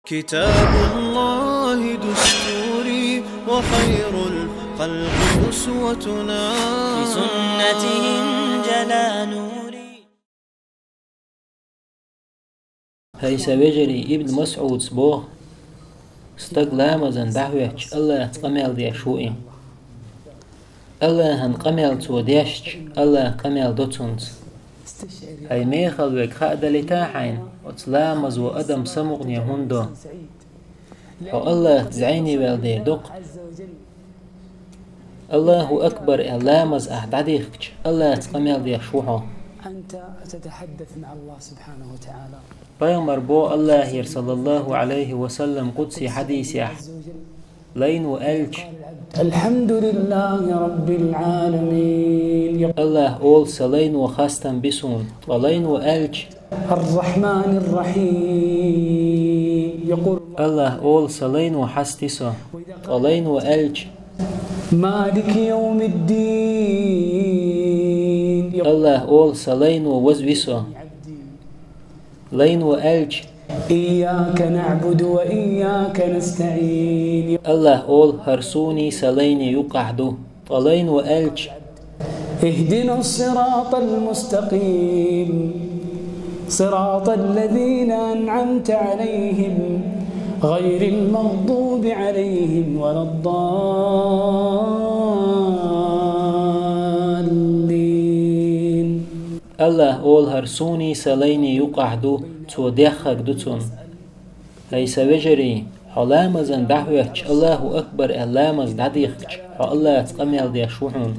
كتاب الله دستوري وخير الخلق أسوتنا بسنته انجلى نوري. هيسا وجري ابن مسعود سبوه استقلامزن دعويتش الله قميل دي شوئي الله هن قميل تو ديشتش الله قميل دوتونز هاي ميخل ويك خاقد لتاحين وتلامز وأدم سمغني هندو حو الله تزعيني والدي دق الله أكبر إعلامز أحداديخش الله تقميل دي شوحو أنت تتحدث مع الله سبحانه وتعالى. بيغمر بو الله صلى الله عليه وسلم قدسي حديث يح لين وألج الحمد لله رب العالمين. الله أول سلين وخاستن بسون ولين وألج الرحمن الرحيم. يقول الله أول سلين وحستسو ولين وألج مالك يوم الدين. الله أول سلين ووزوسو لين وألج إياك نعبد وإياك نستعين. الله أول هرسوني سلين يقعدو ولين وألج اهدنا الصراط المستقيم صراط الذين أنعمت عليهم غير المغضوب عليهم ولا الضالين. الله أول هرسوني سلين يقعدو تو ديخك دوتون هيسا وجري حلامزن دعويتش الله أكبر إعلامز دعديخش الله تقميل دي شوحون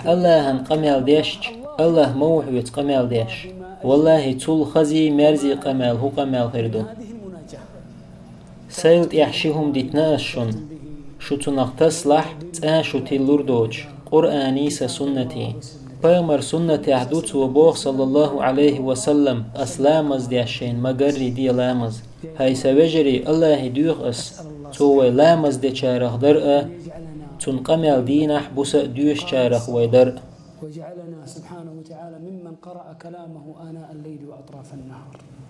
الله هنقميل ديشش الله موح ويتقميل ديش والله طول خزي مرزي قميل هو قميل هردو سيلت يحشيهم ديتناشون شو تنقتصلح تاشو تلور دوج قرآني سنتي پیغمبر سنت عدوت و بوغ صلى الله عليه وسلم أسلامز ديشين مقري دي لامز هاي سوجري الله ديوغ أس تو لامز دي چارخ درأ تنقمل دينح بس ديوش چارخ ويدر. وجعلنا سبحانه وتعالى ممن قرأ كلامه آناء الليل وأطراف النهار.